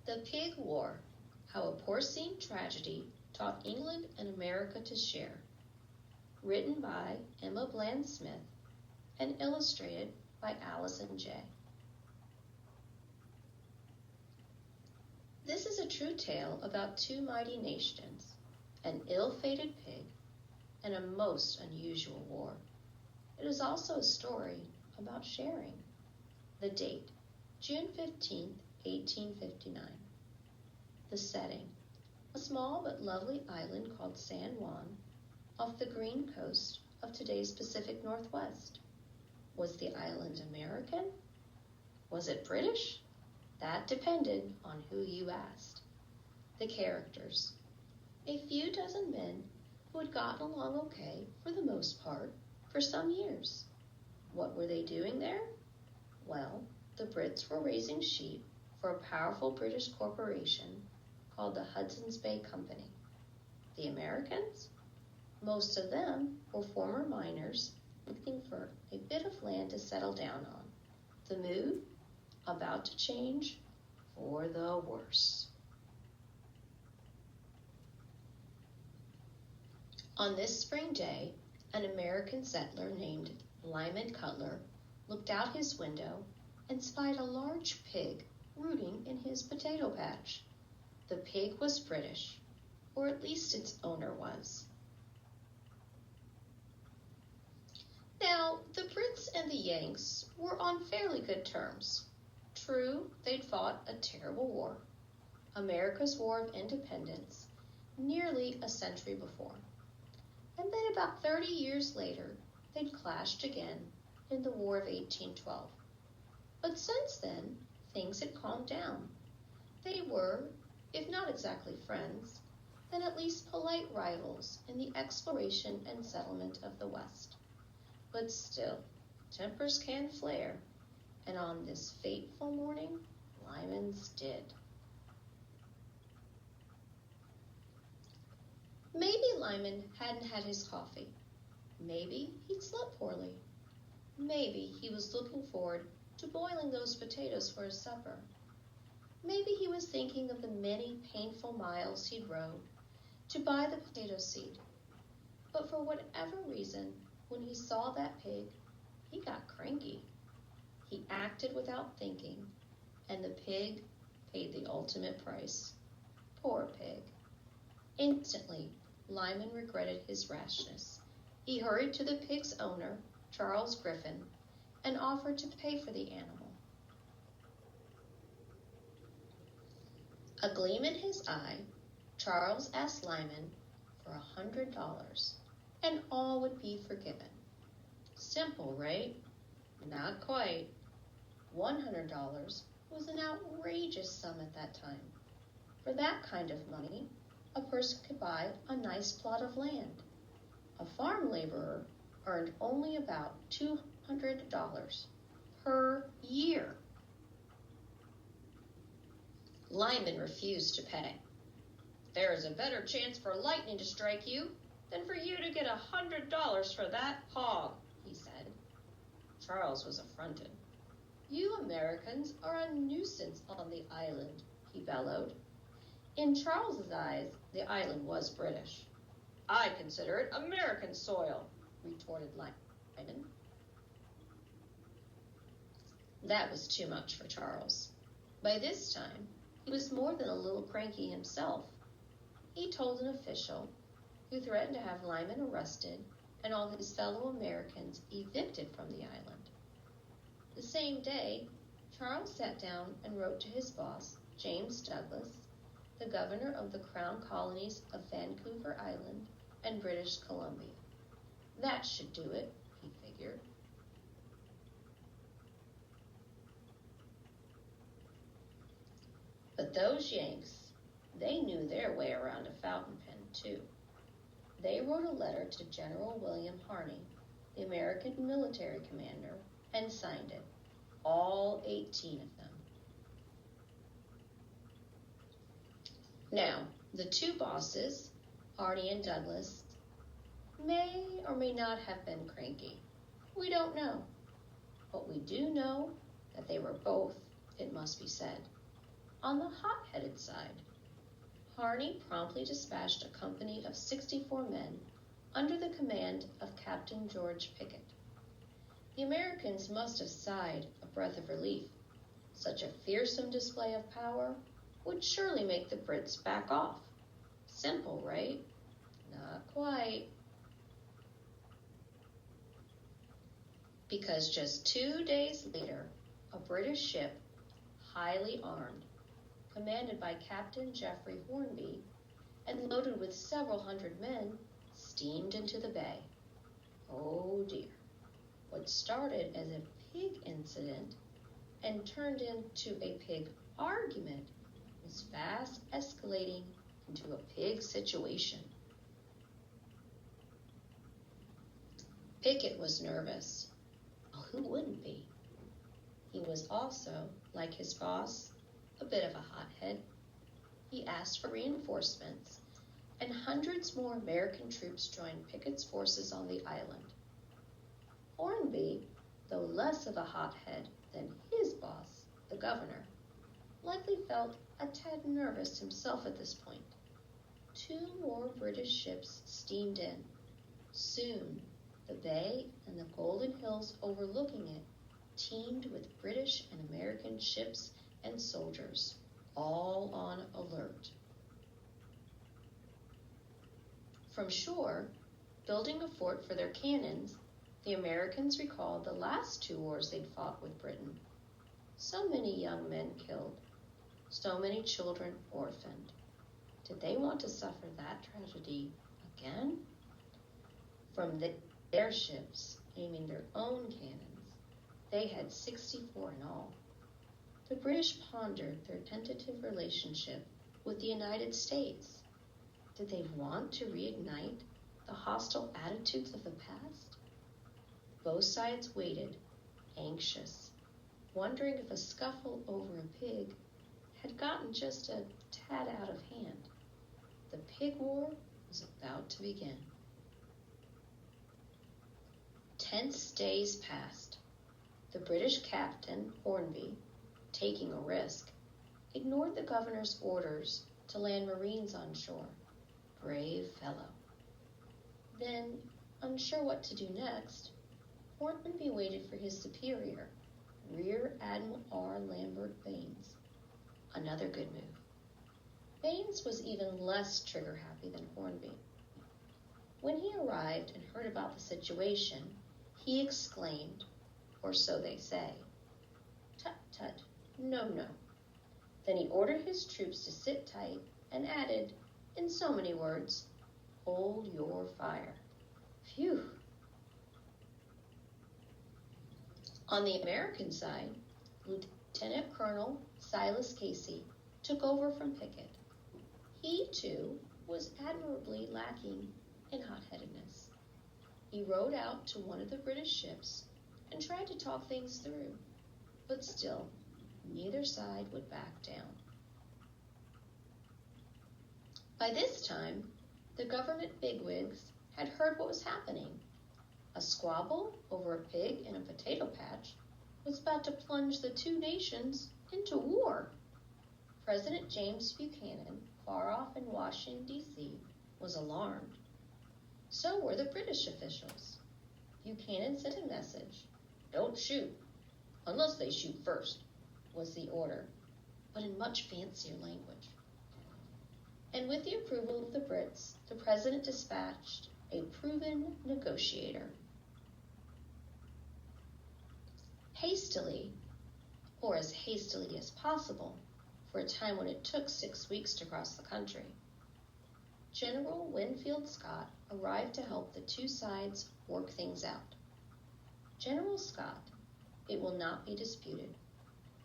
The Pig War: How a Porcine Tragedy Taught England and America to Share. Written by Emma Bland Smith and illustrated by Allison J. This is a true tale about two mighty nations, an ill-fated pig, and a most unusual war. It is also a story about sharing. The date, June 15, 1859. The setting, a small but lovely island called San Juan, off the green coast of today's Pacific Northwest. Was the island American? Was it British? That depended on who you asked. The characters, a few dozen men who had gotten along okay, for the most part, for some years. What were they doing there? Well, the Brits were raising sheep for a powerful British corporation called the Hudson's Bay Company. The Americans? Most of them were former miners looking for a bit of land to settle down on. The mood? About to change for the worse. On this spring day, an American settler named Lyman Cutler looked out his window and spied a large pig rooting in his potato patch. The pig was British, or at least its owner was. Now, the Brits and the Yanks were on fairly good terms. True, they'd fought a terrible war, America's War of Independence, nearly a century before. And then about 30 years later, they'd clashed again in the War of 1812. But since then, things had calmed down. They were, if not exactly friends, then at least polite rivals in the exploration and settlement of the West. But still, tempers can flare, and on this fateful morning, Lyman's did. Maybe Lyman hadn't had his coffee. Maybe he'd slept poorly. Maybe he was looking forward to boiling those potatoes for his supper. Maybe he was thinking of the many painful miles he'd rode to buy the potato seed. But for whatever reason, when he saw that pig, he got cranky. He acted without thinking, and the pig paid the ultimate price. Poor pig. Instantly, Lyman regretted his rashness. He hurried to the pig's owner, Charles Griffin, and offered to pay for the animal. A gleam in his eye, Charles asked Lyman for $100, and all would be forgiven. Simple, right? Not quite. $100 was an outrageous sum at that time. For that kind of money, a person could buy a nice plot of land. A farm laborer earned only about $200 per year. Lyman refused to pay. There is a better chance for lightning to strike you than for you to get $100 for that hog, he said. Charles was affronted. You Americans are a nuisance on the island, he bellowed. In Charles's eyes, the island was British. I consider it American soil, retorted Lyman. That was too much for Charles. By this time, he was more than a little cranky himself. He told an official, who threatened to have Lyman arrested and all his fellow Americans evicted from the island. The same day, Charles sat down and wrote to his boss, James Douglas, the governor of the Crown Colonies of Vancouver Island and British Columbia. That should do it, he figured. But those Yanks, they knew their way around a fountain pen, too. They wrote a letter to General William Harney, the American military commander, and signed it, all 18 of them. Now, the two bosses, Harney and Douglas, may or may not have been cranky. We don't know. But we do know that they were both, it must be said, On the hot-headed side, Harney promptly dispatched a company of 64 men under the command of Captain George Pickett. The Americans must have sighed a breath of relief. Such a fearsome display of power would surely make the Brits back off. Simple, right? Not quite. Because just 2 days later, a British ship, highly armed, commanded by Captain Geoffrey Hornby, and loaded with several hundred men, steamed into the bay. Oh dear. What started as a pig incident and turned into a pig argument was fast escalating into a pig situation. Pickett was nervous. Well, who wouldn't be? He was also, like his boss, a bit of a hothead. He asked for reinforcements, and hundreds more American troops joined Pickett's forces on the island. Hornby, though less of a hothead than his boss, the governor, likely felt a tad nervous himself at this point. 2 more British ships steamed in. Soon, the bay and the golden hills overlooking it teemed with British and American ships and soldiers, all on alert. From shore, building a fort for their cannons, the Americans recalled the last 2 wars they'd fought with Britain. So many young men killed, so many children orphaned. Did they want to suffer that tragedy again? From their ships, aiming their own cannons, they had 64 in all. The British pondered their tentative relationship with the United States. Did they want to reignite the hostile attitudes of the past? Both sides waited, anxious, wondering if a scuffle over a pig had gotten just a tad out of hand. The pig war was about to begin. Tense days passed. The British captain, Hornby, taking a risk, ignored the governor's orders to land Marines on shore. Brave fellow. Then, unsure what to do next, Hornby waited for his superior, Rear Admiral R. Lambert Baines. Another good move. Baines was even less trigger-happy than Hornby. When he arrived and heard about the situation, he exclaimed, or so they say, "Tut, tut, no, no." Then he ordered his troops to sit tight and added, in so many words, "Hold your fire." Phew! On the American side, Lieutenant Colonel Silas Casey took over from Pickett. He, too, was admirably lacking in hot-headedness. He rowed out to one of the British ships and tried to talk things through, but still, neither side would back down. By this time, the government bigwigs had heard what was happening. A squabble over a pig in a potato patch was about to plunge the 2 nations into war. President James Buchanan, far off in Washington, D.C., was alarmed. So were the British officials. Buchanan sent a message. "Don't shoot, unless they shoot first," was the order, but in much fancier language. And with the approval of the Brits, the president dispatched a proven negotiator. Hastily, or as hastily as possible, for a time when it took 6 weeks to cross the country, General Winfield Scott arrived to help the 2 sides work things out. General Scott, it will not be disputed,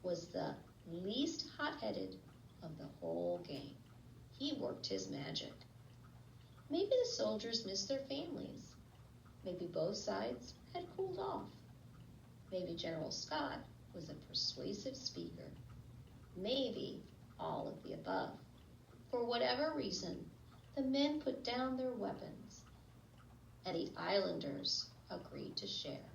was the least hot-headed of the whole gang. He worked his magic. Maybe the soldiers missed their families. Maybe both sides had cooled off. Maybe General Scott was a persuasive speaker. Maybe all of the above. For whatever reason, the men put down their weapons, and the islanders agreed to share.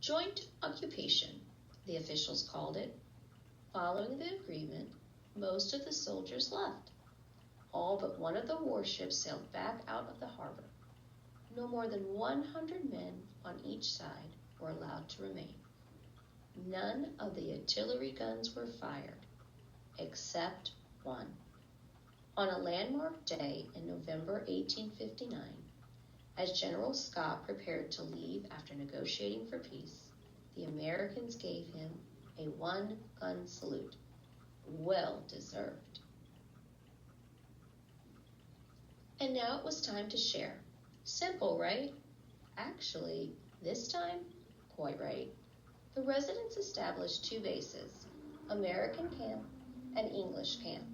Joint occupation, the officials called it. Following the agreement, most of the soldiers left. All but one of the warships sailed back out of the harbor. No more than 100 men on each side were allowed to remain. None of the artillery guns were fired, except one. On a landmark day in November 1859, as General Scott prepared to leave after negotiating for peace, the Americans gave him a one-gun salute. Well deserved. And now it was time to share. Simple, right? Actually, this time, quite right. The residents established two bases, American camp and English camp.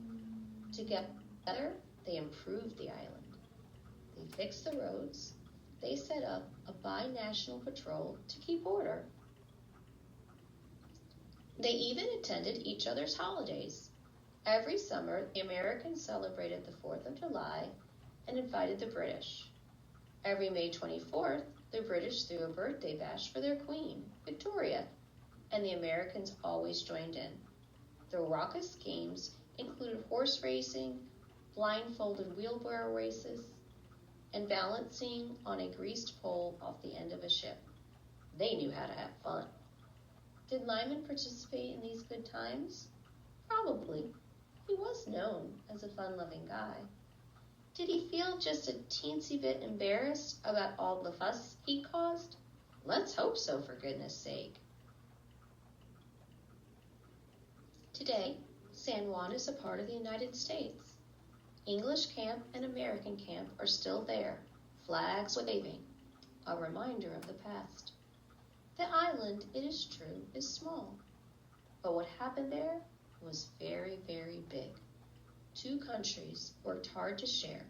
Together, they improved the island. They fixed the roads. They set up a bi-national patrol to keep order. They even attended each other's holidays. Every summer, the Americans celebrated the 4th of July and invited the British. Every May 24th, the British threw a birthday bash for their queen, Victoria, and the Americans always joined in. The raucous games included horse racing, blindfolded wheelbarrow races, and balancing on a greased pole off the end of a ship. They knew how to have fun. Did Lyman participate in these good times? Probably. He was known as a fun-loving guy. Did he feel just a teensy bit embarrassed about all the fuss he caused? Let's hope so, for goodness sake. Today, San Juan is a part of the United States. English camp and American camp are still there, flags waving, a reminder of the past. The island, it is true, is small, but what happened there was very, very big. Two countries worked hard to share,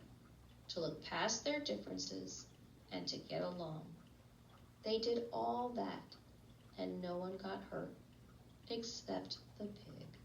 to look past their differences, and to get along. They did all that, and no one got hurt, except the pig.